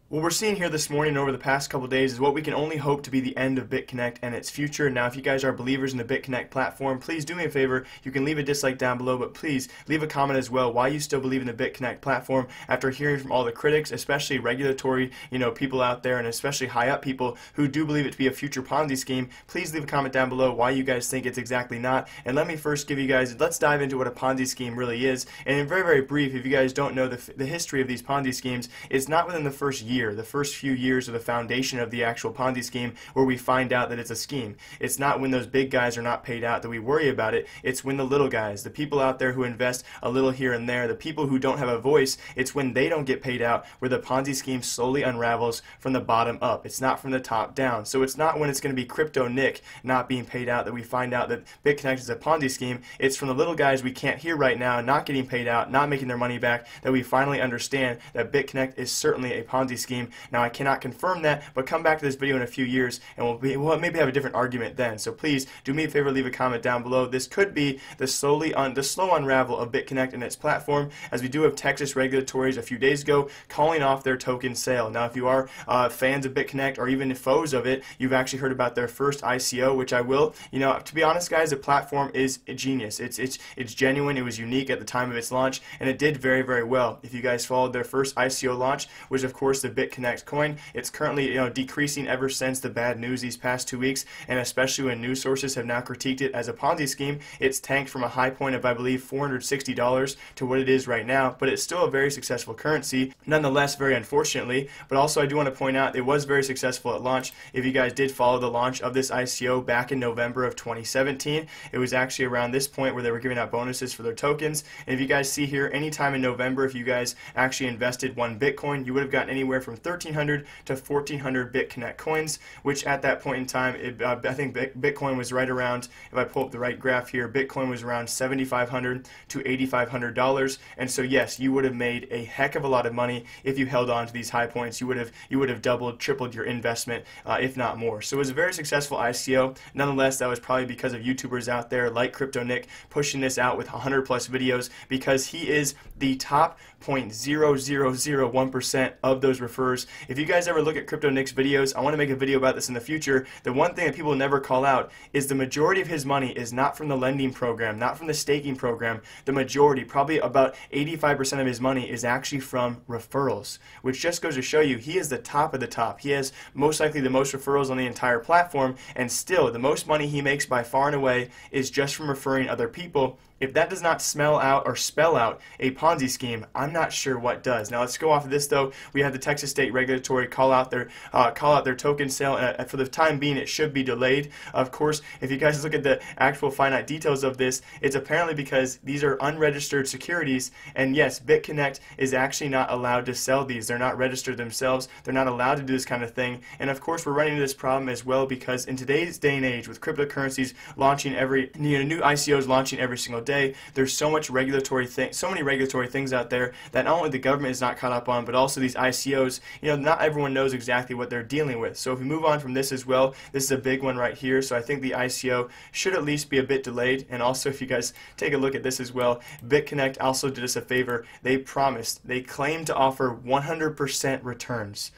What we're seeing here this morning and over the past couple days is what we can only hope to be the end of BitConnect and its future. Now, if you guys are believers in the BitConnect platform, please do me a favor. You can leave a dislike down below, but please leave a comment as well why you still believe in the BitConnect platform after hearing from all the critics, especially regulatory, people out there, and especially high up people who do believe it to be a future Ponzi scheme. Please leave a comment down below why you guys think it's exactly not. And let me first give you guys, let's dive into what a Ponzi scheme really is. And in very, very brief, if you guys don't know the history of these Ponzi schemes, it's not within the first year. The first few years of the foundation of the actual Ponzi scheme where we find out that it's a scheme. It's not when those big guys are not paid out that we worry about it. It's when the little guys, the people out there who invest a little here and there, the people who don't have a voice, it's when they don't get paid out where the Ponzi scheme slowly unravels from the bottom up. It's not from the top down. So it's not when it's going to be Crypto Nick not being paid out that we find out that BitConnect is a Ponzi scheme. It's from the little guys we can't hear right now, not getting paid out, not making their money back, that we finally understand that BitConnect is certainly a Ponzi scheme. Now, I cannot confirm that, but come back to this video in a few years and we'll maybe have a different argument then. So please do me a favor, leave a comment down below. This could be the slow unravel of BitConnect and its platform, as we do have Texas regulatories a few days ago calling off their token sale. Now, if you are fans of BitConnect or even foes of it, you've actually heard about their first ICO, which I will. To be honest, guys, the platform is a genius. It's genuine. It was unique at the time of its launch, and it did very, very well. If you guys followed their first ICO launch, which of course the BitConnect coin, it's currently decreasing ever since the bad news these past 2 weeks, and especially when news sources have now critiqued it as a Ponzi scheme. It's tanked from a high point of, I believe, $460 to what it is right now, but it's still a very successful currency, nonetheless, very unfortunately. But also, I do want to point out it was very successful at launch. If you guys did follow the launch of this ICO back in November of 2017, it was actually around this point where they were giving out bonuses for their tokens. And if you guys see here, anytime in November, if you guys actually invested 1 Bitcoin, you would have gotten anywhere from 1,300 to 1,400 BitConnect coins, which at that point in time, I think Bitcoin was right around, if I pull up the right graph here, Bitcoin was around $7,500 to $8,500. And so yes, you would have made a heck of a lot of money if you held on to these high points. You would have doubled, tripled your investment, if not more. So it was a very successful ICO. Nonetheless, that was probably because of YouTubers out there like Crypto Nick pushing this out with 100 plus videos, because he is the top 0.0001% of those refers. If you guys ever look at Crypto Nick's videos, I want to make a video about this in the future. The one thing that people never call out is the majority of his money is not from the lending program, not from the staking program. The majority, probably about 85% of his money, is actually from referrals, which just goes to show you he is the top of the top. He has most likely the most referrals on the entire platform, and still the most money he makes by far and away is just from referring other people. If that does not smell out or spell out a Ponzi scheme, I'm not sure what does. Now let's go off of this though. We have the Texas State Regulatory call out their token sale, and for the time being it should be delayed. Of course, if you guys look at the actual finite details of this, it's apparently because these are unregistered securities, and yes, BitConnect is actually not allowed to sell these. They're not registered themselves. They're not allowed to do this kind of thing. And of course, we're running into this problem as well because in today's day and age, with cryptocurrencies launching new ICOs launching every single day, there's so many regulatory things out there that not only the government is not caught up on, but also these ICOs, not everyone knows exactly what they're dealing with. So if we move on from this as well, this is a big one right here. So I think the ICO should at least be a bit delayed. And also, if you guys take a look at this as well, BitConnect also did us a favor. They claimed to offer 100% returns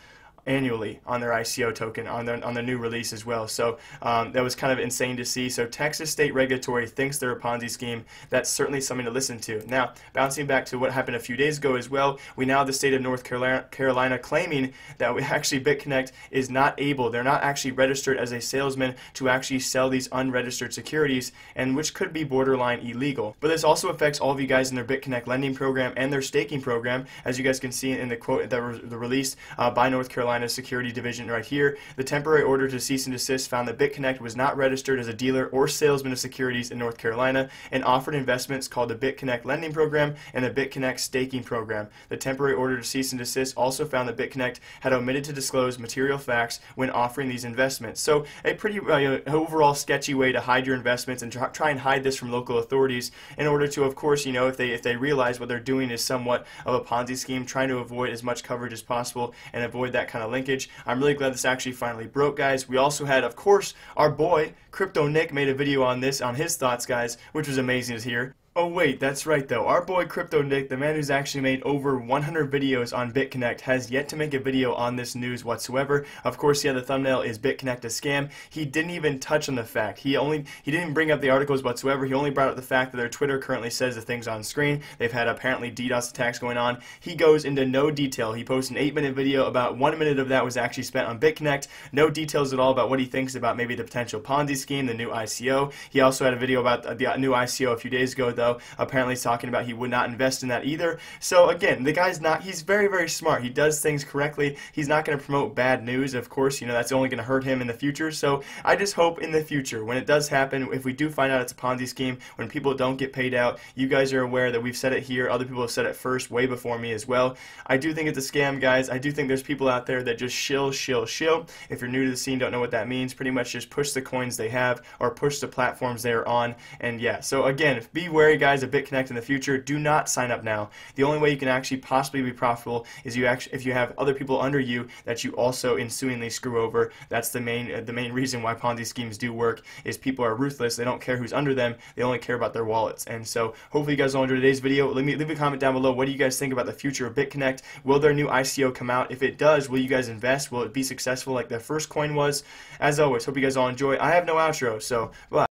annually on their ICO token, on the new release as well. So that was kind of insane to see. So Texas State Regulatory thinks they're a Ponzi scheme. That's certainly something to listen to. Now, bouncing back to what happened a few days ago as well, we now have the state of North Carolina claiming that BitConnect is not able, they're not actually registered as a salesman to actually sell these unregistered securities, and which could be borderline illegal. But this also affects all of you guys in their BitConnect lending program and their staking program, as you guys can see in the quote that was released by North Carolina Security Division right here. The temporary order to cease and desist found that BitConnect was not registered as a dealer or salesman of securities in North Carolina and offered investments called the BitConnect Lending Program and the BitConnect Staking Program. The temporary order to cease and desist also found that BitConnect had omitted to disclose material facts when offering these investments. So a pretty overall sketchy way to hide your investments and try and hide this from local authorities in order to, of course, if they realize what they're doing is somewhat of a Ponzi scheme, trying to avoid as much coverage as possible and avoid that kind of linkage. I'm really glad this actually finally broke, guys. We also had, of course, our boy Crypto Nick made a video on this, on his thoughts, guys, which was amazing to hear. Oh wait, that's right though. Our boy Crypto Nick, the man who's actually made over 100 videos on BitConnect, has yet to make a video on this news whatsoever. Of course, yeah, the thumbnail is BitConnect a scam. He didn't even touch on the fact. He didn't bring up the articles whatsoever. He only brought up the fact that their Twitter currently says the things on screen. They've had apparently DDoS attacks going on. He goes into no detail. He posts an 8-minute video. About 1 minute of that was actually spent on BitConnect. No details at all about what he thinks about maybe the potential Ponzi scheme, the new ICO. He also had a video about the new ICO a few days ago, though. Apparently he's talking about he would not invest in that either. So again, the guy's not, he's very, very smart. He does things correctly. He's not going to promote bad news. Of course, you know, that's only going to hurt him in the future. So I just hope in the future, when it does happen, if we do find out it's a Ponzi scheme, when people don't get paid out, you guys are aware that we've said it here. Other people have said it first, way before me as well. I do think it's a scam, guys. I do think there's people out there that just shill. If you're new to the scene, don't know what that means, pretty much just push the coins they have or push the platforms they're on. And yeah, so again, be wary, guys, of BitConnect in the future. Do not sign up now. The only way you can actually possibly be profitable is if you have other people under you that you also ensuingly screw over. That's the main reason why Ponzi schemes do work, is people are ruthless. They don't care who's under them. They only care about their wallets. And so hopefully you guys all enjoyed today's video. Leave a comment down below. What do you guys think about the future of BitConnect? Will their new ICO come out? If it does, will you guys invest? Will it be successful like their first coin was? As always, hope you guys all enjoy. I have no outro, so bye.